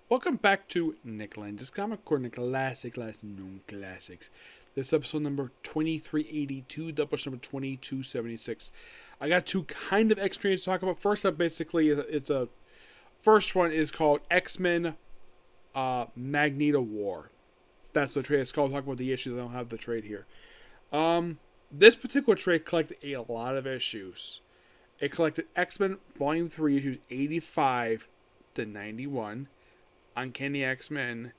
Welcome back to Nick Lenz's Comic Corner Classic, Last Known Classics. This is episode number 2382, double number 2276. I got two kind of extras to talk about. First up, basically, it's a first one is called X-Men Magneto War. That's the trade it's called. I'll talk about the issues. I don't have the trade here. This particular trade collected a lot of issues. It collected X-Men Volume 3, issues 85 to 91. Uncanny X-Men,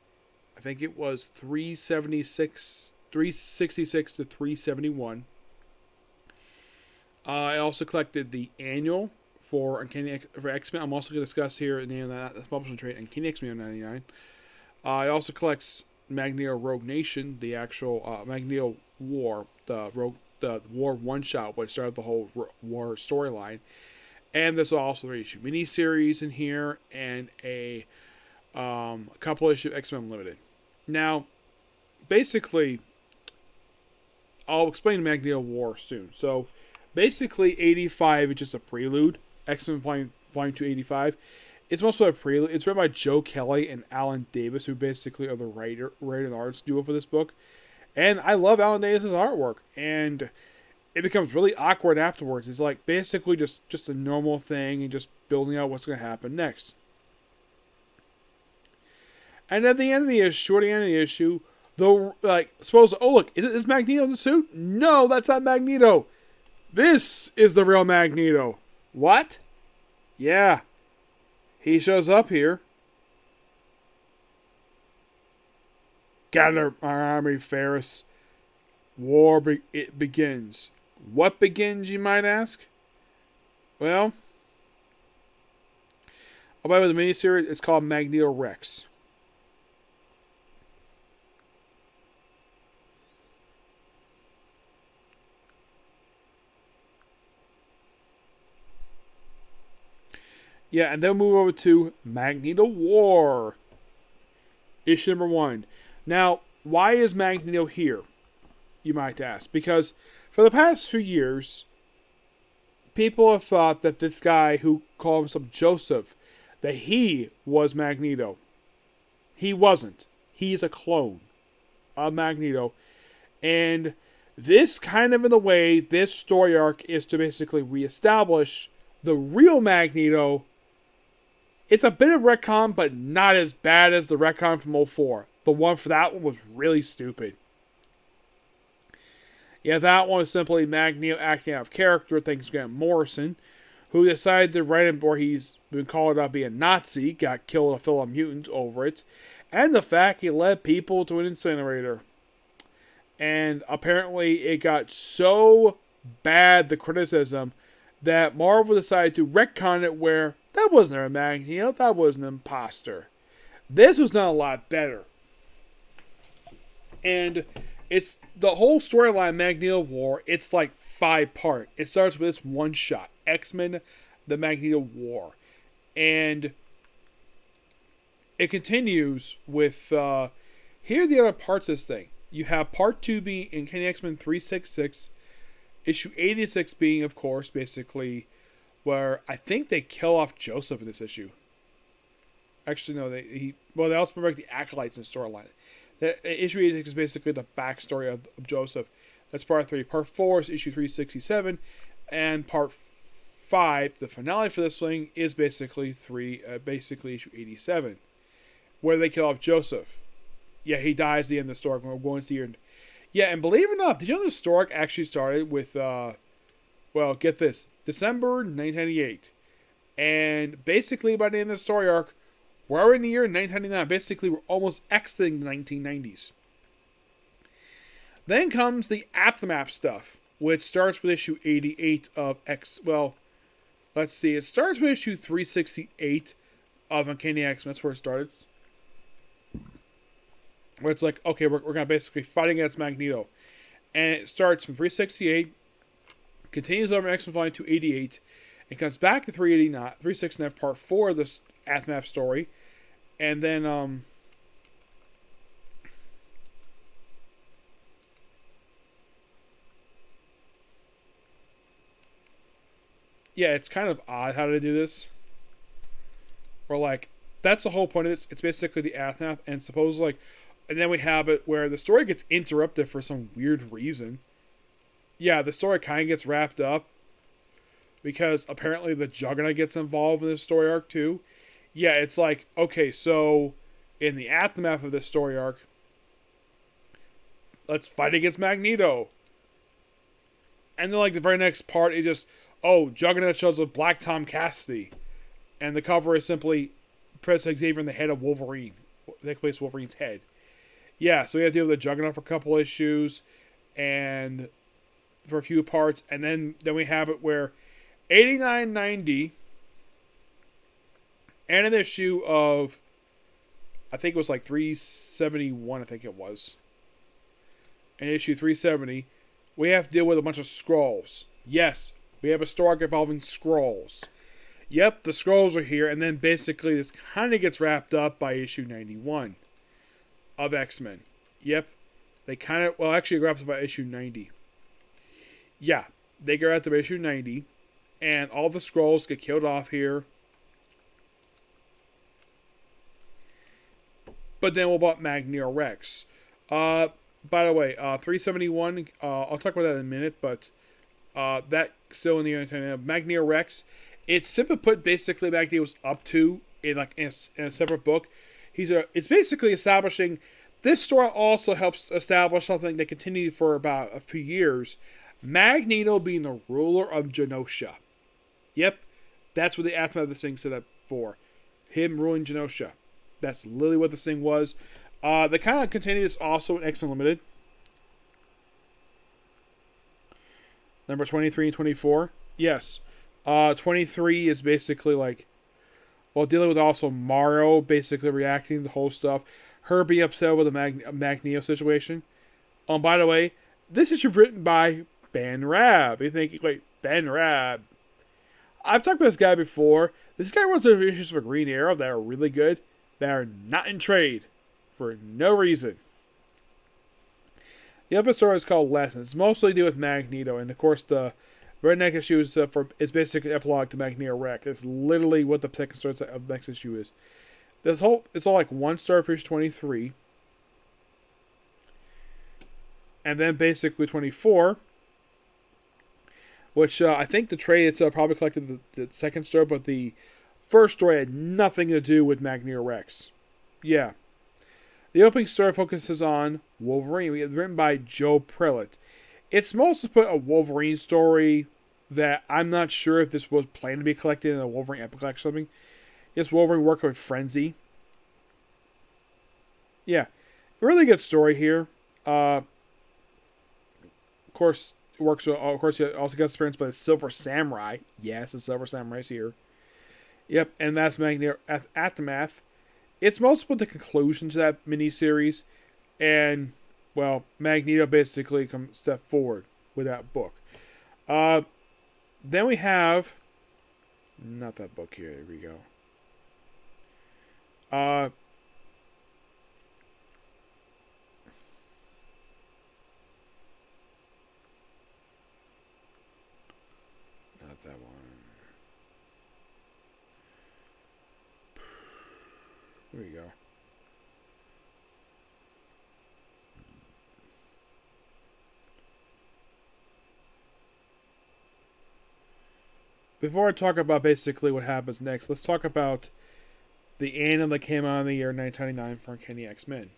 I think it was 366 to 371. I also collected the annual for X-Men. I'm also going to discuss here the name of that's publishing trade, Uncanny X-Men 99. It also collects Magneto Rogue Nation, the actual Magneto War, the War one-shot, which started the whole War storyline. And there's also a issue miniseries in here, and a couple issue X-Men Unlimited. Now, basically, I'll explain Magneto War soon. So, basically, 85 is just a prelude. X-Men Volume 2 85. It's mostly a prelude. It's written by Joe Kelly and Alan Davis, who basically are the writer and arts duo for this book. And I love Alan Davis' artwork. And it becomes really awkward afterwards. It's like basically just a normal thing and just building out what's going to happen next. And at the end of the issue, though, look, is Magneto in the suit? No, that's not Magneto. This is the real Magneto. What? Yeah. He shows up here. Gather our army, Ferris. It begins. What begins, you might ask? Well, by the miniseries, it's called Magneto Rex. Yeah, and then we'll move over to Magneto War. Issue number 1. Now, why is Magneto here? You might ask. Because for the past few years, people have thought that this guy who called himself Joseph, that he was Magneto. He wasn't. He's a clone of Magneto. And this kind of, in a way, this story arc is to basically reestablish the real Magneto. It's a bit of retcon, but not as bad as the retcon from 04. The one for that one was really stupid. Yeah, that one was simply Magneto acting out of character thanks to Grant Morrison, who decided to write him where he's been called out being a Nazi, got killed a fellow mutant over it, and the fact he led people to an incinerator. And apparently it got so bad, the criticism, that Marvel decided to retcon it where that wasn't a Magneto, that was an imposter. This was not a lot better. And it's the whole storyline Magneto War, it's like 5-part. It starts with this one shot, X-Men, the Magneto War. And it continues with, here are the other parts of this thing. You have part 2 being Uncanny X-Men 366, issue 86 being, of course, basically where I think they kill off Joseph in this issue. Actually, no, they also bring back the Acolytes in the storyline. Issue 86 is basically the backstory of Joseph. That's part 3. Part 4 is issue 367, and part 5, the finale for this thing, is basically issue 87, where they kill off Joseph. Yeah, he dies at the end of the story. We're going to the end. Yeah, and believe it or not, did you know the story actually started with, get this, December 1998. And basically, by the end of the story arc, we're in the year 1999. Basically, we're almost exiting the 1990s. Then comes the Aftermath stuff, which starts with issue 88 of let's see. It starts with issue 368 of Uncanny X-Men. That's where it starts. Where it's like, okay, we're going to basically fight against Magneto. And it starts from 368, continues over X-Men Volume 288, and comes back to 369, part 4 of this Aftermath story. And then, yeah, it's kind of odd how to do this. Or like, that's the whole point of this. It's basically the aftermath, and suppose like, and then we have it where the story gets interrupted for some weird reason. Yeah, the story kind of gets wrapped up because apparently the Juggernaut gets involved in this story arc too. Yeah, it's like, okay, so in the aftermath of this story arc, let's fight against Magneto. And then like the very next part, it just, oh, Juggernaut shows up Black Tom Cassidy. And the cover is simply Professor Xavier in the head of Wolverine. They place Wolverine's head. Yeah, so we have to deal with the Juggernaut for a couple issues. And for a few parts. And then we have it where 89-90 and an issue of, I think it was like 371, I think it was. And issue 370, we have to deal with a bunch of Skrulls. Yes, we have a story involving Skrulls. Yep, the Skrulls are here, and then basically this kind of gets wrapped up by issue 91 of X-Men. Yep, they kind of, well, actually it wraps up by issue 90. Yeah, they get wrapped up by issue 90, and all the Skrulls get killed off here. But then what about Magneto Rex? By the way, 371, I'll talk about that in a minute, but that still in the internet. Magneto Rex, it's simply put, basically Magneto's up to in a separate book. It's basically establishing, this story also helps establish something that continued for about a few years. Magneto being the ruler of Genosha. Yep, that's what the aftermath of this thing set up for. Him ruling Genosha. That's literally what this thing was. They kind of continue this also in X Unlimited. Number 23 and 24. Yes. 23 is basically like, well, dealing with also Mario basically reacting to the whole stuff. Her being upset with the Magneto situation. By the way, this is written by Ben Rabb. You're thinking, wait, Ben Rabb. I've talked about this guy before. This guy runs the issues for Green Arrow that are really good, that are not in trade for no reason. The other story is called Lessons. It's mostly to do with Magneto, and of course the very next issue is basically epilogue to Magneto Rex. It's literally what the second story of the next issue is. It's all like one story for issue 23, and then basically 24. Which I think the trade itself probably collected the second story, but the first story had nothing to do with Magneto Rex. Yeah. The opening story focuses on Wolverine. It's written by Joe Prillett. It's mostly put a Wolverine story that I'm not sure if this was planned to be collected in a Wolverine Epic or something. It's Wolverine working with Frenzy. Yeah. Really good story here. Of course, works with, of course, he also gets experience by the Silver Samurai. Yes, the Silver Samurai's here. Yep, and that's Magneto Aftermath. It's mostly the conclusion to that miniseries, and, well, Magneto basically step forward with that book. Then we have, not that book here, here we go. Not that one. There we go. Before I talk about basically what happens next, let's talk about the annual that came out in the year 1999 for Uncanny X-Men.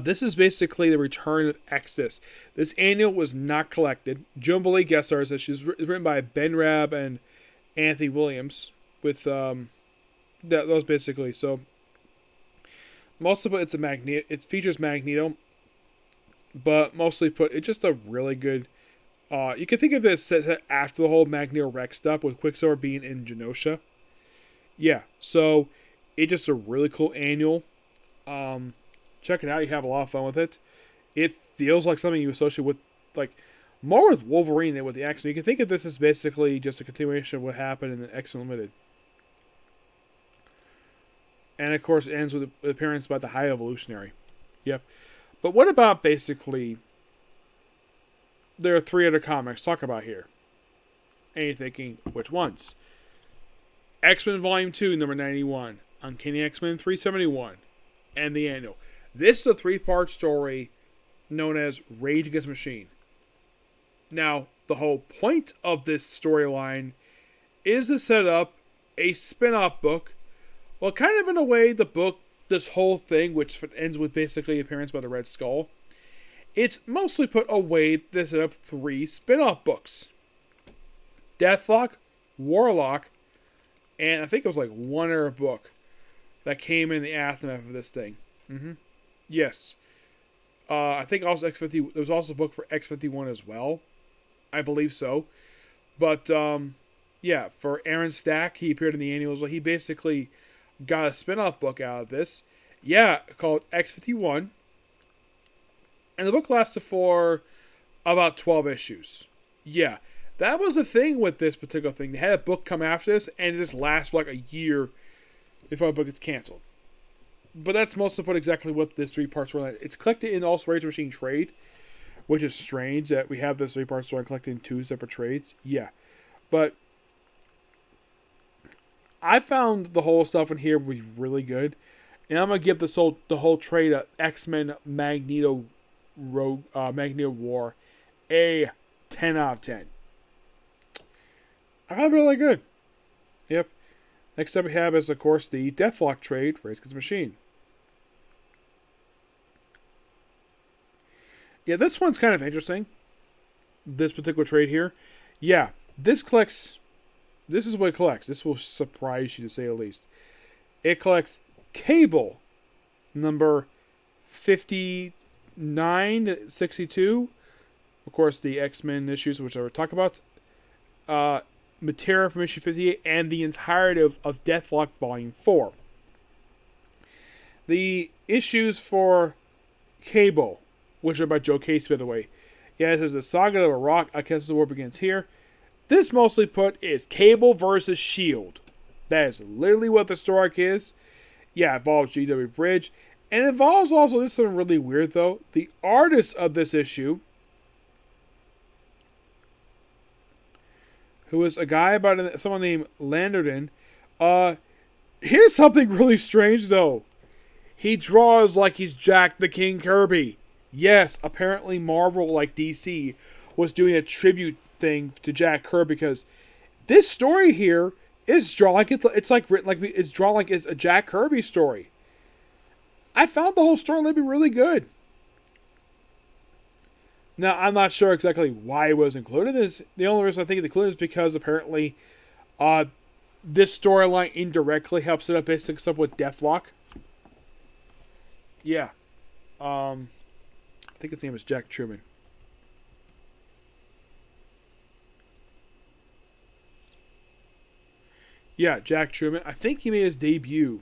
This is basically the return of Exodus. This annual was not collected. Jubilee guest stars. She's written by Ben Rabb and Anthony Williams. With those basically. So most of it, it features Magneto, but mostly it's just a really good. You can think of this set after the whole Magneto Rex stuff with Quicksilver being in Genosha. Yeah, so it's just a really cool annual. Check it out. You have a lot of fun with it. It feels like something you associate with, like, more with Wolverine than with the X-Men. You can think of this as basically just a continuation of what happened in the X-Men Limited. And, of course, it ends with the appearance by the High Evolutionary. Yep. But what about, basically, there are 3 other comics to talk about here. And you're thinking, which ones? X-Men Volume 2, number 91. Uncanny X-Men 371. And the annual. This is a 3-part story known as Rage Against the Machine. Now, the whole point of this storyline is to set up a spin-off book. Well, kind of in a way, the book, this whole thing, which ends with basically appearance by the Red Skull, it's mostly put away to set up 3 spin-off books. Deathlok, Warlock, and I think it was like one other book that came in the aftermath of this thing. Yes. I think also X50, there was also a book for X51 as well. I believe so. But, yeah, for Aaron Stack, he appeared in the annuals. Well, he basically got a spin-off book out of this. Yeah, called X51. And the book lasted for about 12 issues. Yeah, that was the thing with this particular thing. They had a book come after this, and it just lasts for like a year before a book gets canceled. But that's mostly put exactly what this 3-part story is. It's collected in also Rage Machine trade, which is strange that we have this 3-part story collected in 2 separate trades. Yeah, but I found the whole stuff in here was really good, and I'm gonna give the whole trade of X-Men Magneto War a 10 out of 10. I found it really good. Yep. Next up we have is, of course, the Deathlok trade for Rage Against the Machine. Yeah, this one's kind of interesting. This particular trade here. Yeah, this is what it collects. This will surprise you, to say the least. It collects Cable, number 59-62. Of course, the X-Men issues, which I will talk about. Material from issue 58, and the entirety of Deathlok Volume 4. The issues for Cable, which are by Joe Casey, by the way. Yeah, it says the saga of a rock, I guess the war begins here. This mostly put is Cable versus S.H.I.E.L.D. That is literally what the story arc is. Yeah, it involves G.W. Bridge. And it involves also, this is something really weird though, the artist of this issue, who is a guy by someone named Landerden. Here's something really strange though. He draws like he's Jack the King Kirby. Yes, apparently Marvel, like DC, was doing a tribute thing to Jack Kirby, because this story here is drawn like it's like written like it's drawn like it's a Jack Kirby story. I found the whole story to be really good. Now, I'm not sure exactly why it was included. The only reason I think it's included is because apparently this storyline indirectly helps it up basically stuff with Deathlok. Yeah. I think his name is Jack Truman. Yeah, Jack Truman. I think he made his debut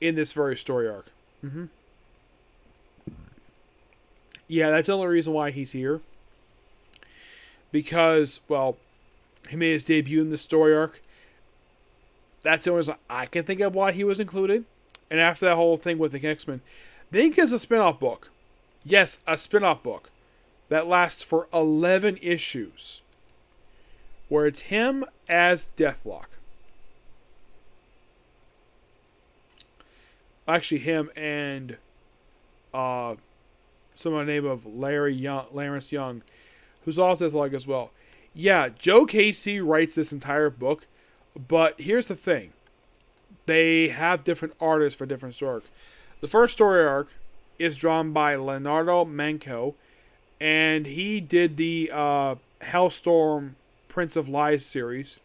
in this very story arc. Yeah, that's the only reason why he's here. Because, well, he made his debut in the story arc. That's the only reason I can think of why he was included. And after that whole thing with the X-Men, then he gets a spin-off book. Yes, a spin-off book that lasts for 11 issues, where it's him as Deathlok. Actually, him and someone by the name of Lawrence Young, who's also Deathlok as well. Yeah, Joe Casey writes this entire book, but here's the thing. They have different artists for different story arc. The first story arc is drawn by Leonardo Manco, and he did the Hellstorm Prince of Lies series.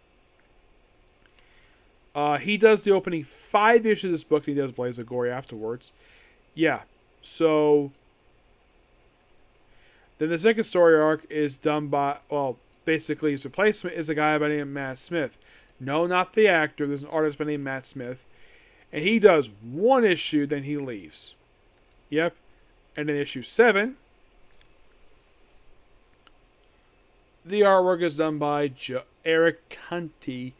He does the opening 5 issues of this book, and he does Blaze of Glory afterwards. Yeah, so then the second story arc is done by, well, basically his replacement is a guy by the name of Matt Smith. No, not the actor. There's an artist by the name of Matt Smith. And he does 1 issue, then he leaves. Yep. And then issue 7, the artwork is done by Eric Cunty.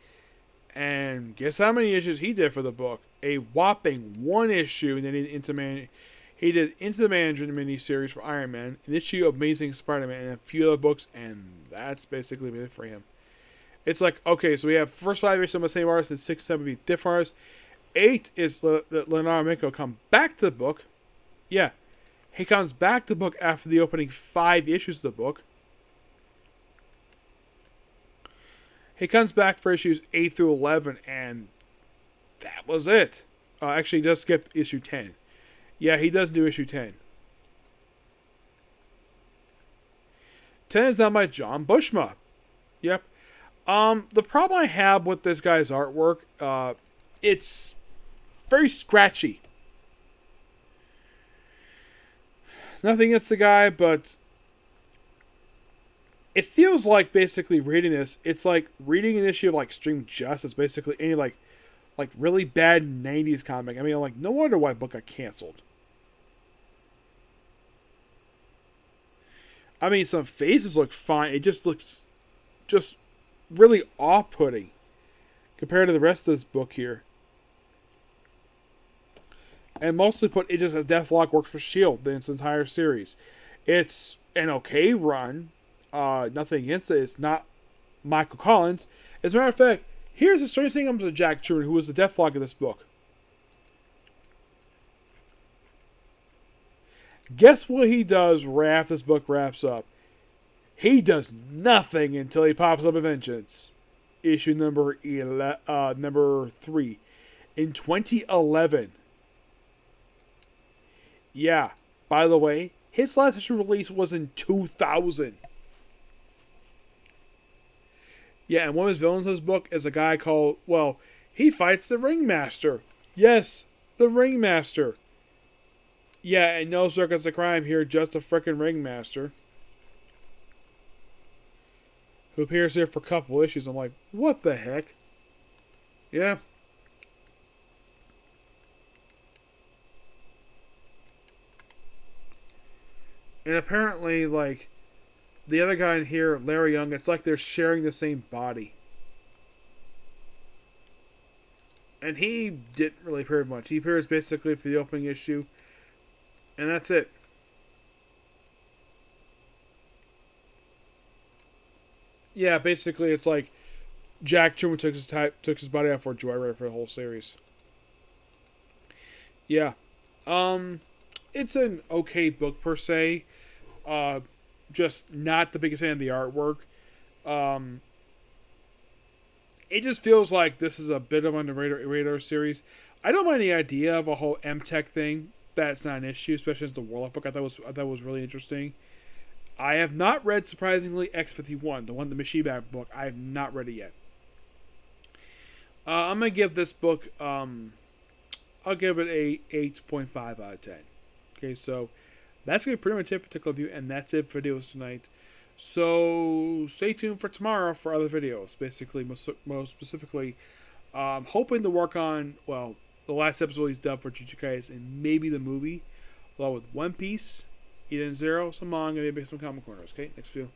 And guess how many issues he did for the book? A whopping 1 issue. And then he did Into the Mandarin miniseries for Iron Man, an issue of Amazing Spider-Man, and a few other books. And that's basically it for him. It's like, okay, so we have first 5 issues of the same artist, and 6, 7 be different artists. 8 is Leonardo Miko come back to the book. Yeah, he comes back to the book after the opening 5 issues of the book. He comes back for issues 8 through 11, and that was it. Actually, he does skip issue 10. Yeah, he does do issue 10. 10 is done by John Buscema. Yep. The problem I have with this guy's artwork, it's very scratchy. Nothing against the guy, but it feels like basically reading this, it's like reading an issue of like Extreme Justice, basically any like really bad 90s comic. I mean, like, no wonder why the book got canceled. I mean, some faces look fine. It just looks just really off-putting compared to the rest of this book here. And mostly put, it just as Deathlok works for S.H.I.E.L.D. in its entire series. It's an okay run. Nothing against it. It's not Michael Collins. As a matter of fact, here's the strange thing about Jack Truman, who was the Deathlok of this book. Guess what he does right after this book wraps up? He does nothing until he pops up in Vengeance. Issue number 3. In 2011. Yeah, by the way, his last issue release was in 2000. Yeah, and one of his villains in this book is a guy called, well, he fights the Ringmaster. Yes, the Ringmaster. Yeah, and no circus of crime here, just a frickin' Ringmaster. Who appears here for a couple issues. I'm like, what the heck? Yeah. And apparently, like, the other guy in here, Larry Young, it's like they're sharing the same body. And he didn't really appear much. He appears basically for the opening issue. And that's it. Yeah, basically it's like Jack Truman took his body out for Joyride for the whole series. Yeah. It's an okay book per se. Just not the biggest fan of the artwork. It just feels like this is a bit of an radar series. I don't mind the idea of a whole M-Tech thing. That's not an issue, especially as the Warlock book. I thought was really interesting. I have not read, surprisingly, X-51, the Machine book. I have not read it yet. I'm going to give this book, I'll give it a 8.5 out of 10. Okay, so that's going to be pretty much it for particular view, and that's it for videos tonight. So stay tuned for tomorrow for other videos. Basically, most specifically, hoping to work on, well, the last episode he's done for Jujutsu Kaisen and maybe the movie, along with One Piece, Eden Zero, some manga, maybe some comic corners. Okay, next view.